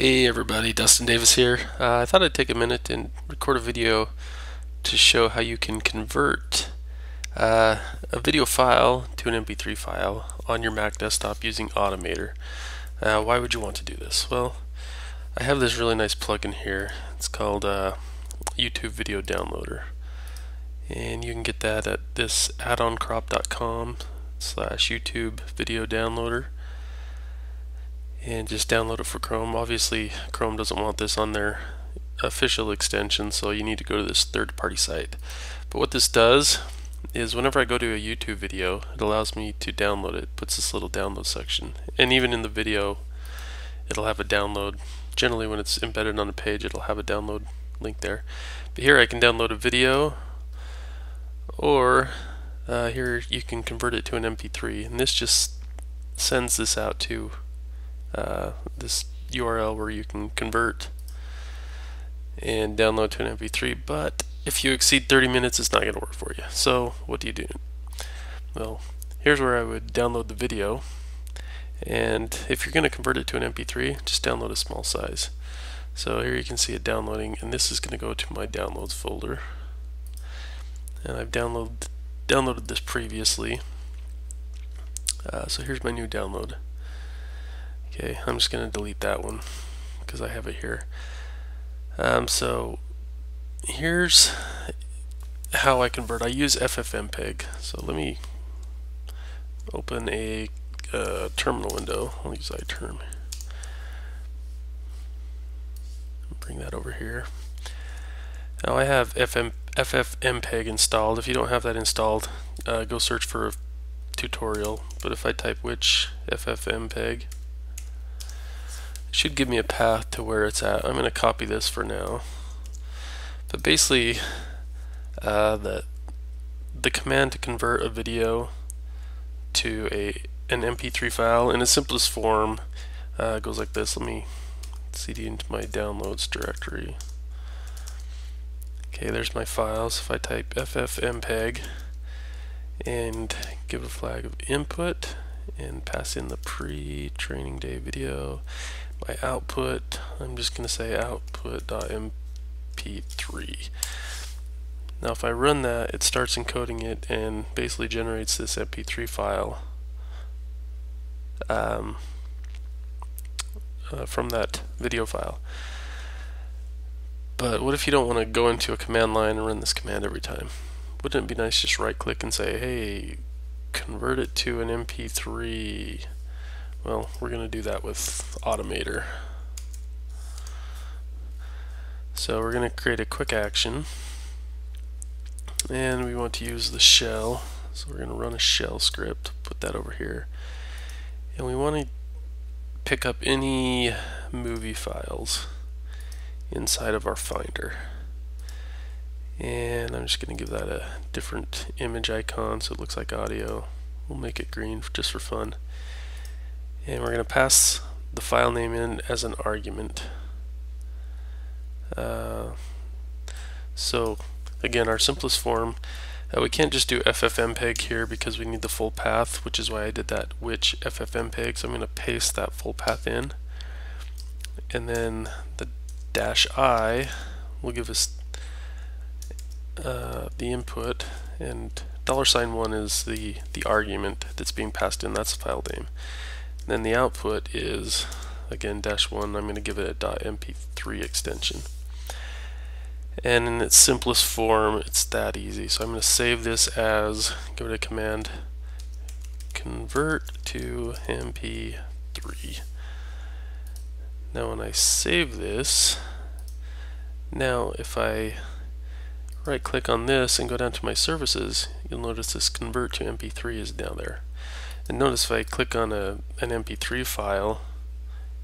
Hey everybody, Dustin Davis here. I thought I'd take a minute and record a video to show how you can convert a video file to an MP3 file on your Mac desktop using Automator. Why would you want to do this? Well, I have this really nice plugin here. It's called YouTube Video Downloader. And you can get that at this addoncrop.com/YouTube Video Downloader. And just download it for Chrome. Obviously Chrome doesn't want this on their official extension, so you need to go to this third-party site. But what this does is whenever I go to a YouTube video, it allows me to download it. It puts this little download section, and even in the video it'll have a download. Generally when it's embedded on a page, it'll have a download link there. But here I can download a video, or here you can convert it to an MP3, and this just sends this out to this URL where you can convert and download to an MP3. But if you exceed 30 minutes, it's not going to work for you. So what do? Well, here's where I would download the video, and if you're going to convert it to an MP3, just download a small size. So here you can see it downloading, and this is going to go to my downloads folder, and I've downloaded this previously. So here's my new download. Okay, I'm just going to delete that one because I have it here. So here's how I convert. I use ffmpeg. So let me open a terminal window. I'll use iTerm. Bring that over here. Now I have ffmpeg installed. If you don't have that installed, go search for a tutorial. But if I type which ffmpeg, it should give me a path to where it's at. I'm going to copy this for now. But basically, the command to convert a video to an MP3 file in its simplest form goes like this. Let me cd into my downloads directory. Okay, there's my files. If I type ffmpeg and give a flag of input and pass in the pre-training day video, my output, I'm just going to say output.mp3. Now if I run that, it starts encoding it and basically generates this mp3 file from that video file. But what if you don't want to go into a command line and run this command every time? Wouldn't it be nice to just right click and say, hey, convert it to an MP3? Well, we're going to do that with Automator. So we're going to create a quick action, and we want to use the shell. So we're going to run a shell script, put that over here, and we want to pick up any movie files inside of our Finder. And I'm just going to give that a different image icon so it looks like audio. We'll make it green just for fun. And we're going to pass the file name in as an argument. So again, our simplest form, we can't just do ffmpeg here because we need the full path, which is why I did that which ffmpeg. So I'm going to paste that full path in, and then the -i will give us the input, and $1 is the argument that's being passed in. That's the file name. And then the output is, again, -1. I'm going to give it a .mp3 extension. And in its simplest form, it's that easy. So I'm going to save this as, give it a command, convert to mp3. Now when I save this, now if I right click on this and go down to my services, you'll notice this convert to mp3 is down there. And notice if I click on an mp3 file,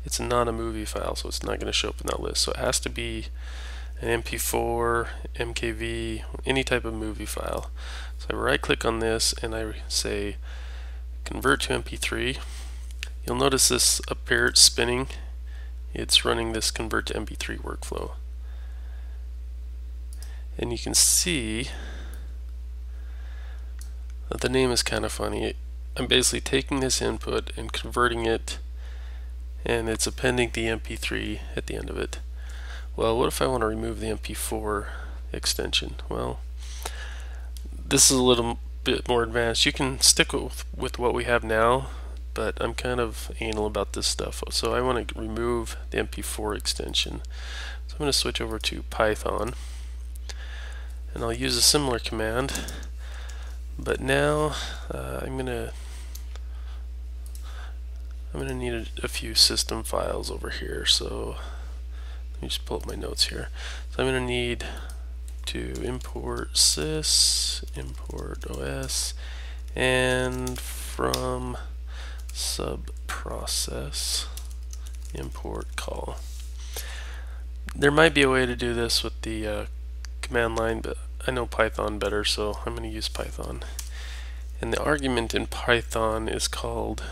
it's not a movie file, so it's not going to show up in that list. So it has to be an mp4, mkv, any type of movie file. So I right click on this and I say convert to mp3. You'll notice this up here, it's spinning. It's running this convert to mp3 workflow. And you can see that the name is kind of funny. I'm basically taking this input and converting it and it's appending the MP3 at the end of it. Well, what if I want to remove the MP4 extension? Well, this is a little bit more advanced. You can stick with what we have now, but I'm kind of anal about this stuff. So I want to remove the MP4 extension. So I'm going to switch over to Python, and I'll use a similar command, but now I'm going to need a few system files over here. So let me just pull up my notes here. So I'm going to need to import sys, import os, and from subprocess import call. There might be a way to do this with the command line, but I know Python better, so I'm going to use Python. And the argument in Python is called,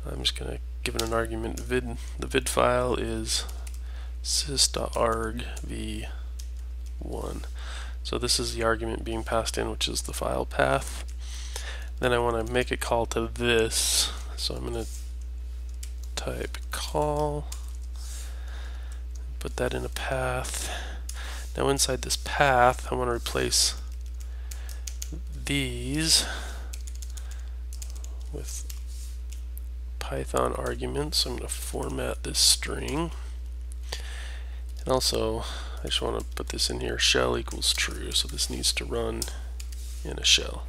I'm just going to give it an argument, the vid file is sys.arg v1. So this is the argument being passed in, which is the file path. Then I want to make a call to this, so I'm going to type call, put that in a path. Now inside this path I want to replace these with Python arguments. So I'm going to format this string, and also I just want to put this in here, shell equals true, so this needs to run in a shell.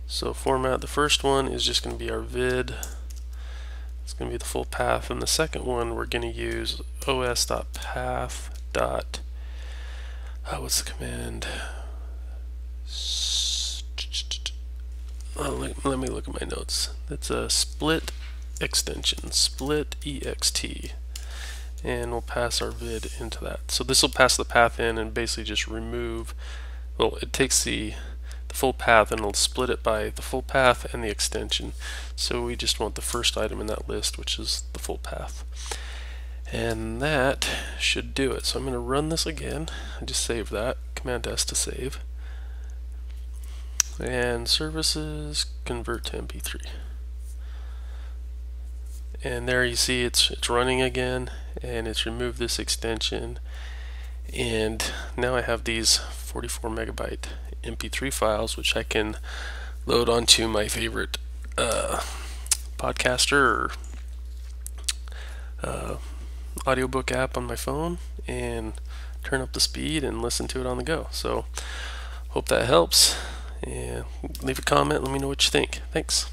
So format, the first one is just going to be our vid, it's going to be the full path, and the second one we're going to use os.path. What's the command? Let me look at my notes. It's a split extension, split ext, and we'll pass our vid into that. So this will pass the path in and basically just remove, well, it takes the full path and it'll split it by the full path and the extension. So we just want the first item in that list, which is the full path. And that should do it. So I'm going to run this again. I just saved that. Command S to save. And services, convert to MP3. And there you see it's running again, and it's removed this extension. And now I have these 44 megabyte MP3 files, which I can load onto my favorite podcaster or audiobook app on my phone and turn up the speed and listen to it on the go. So hope that helps, and leave a comment, let me know what you think. Thanks.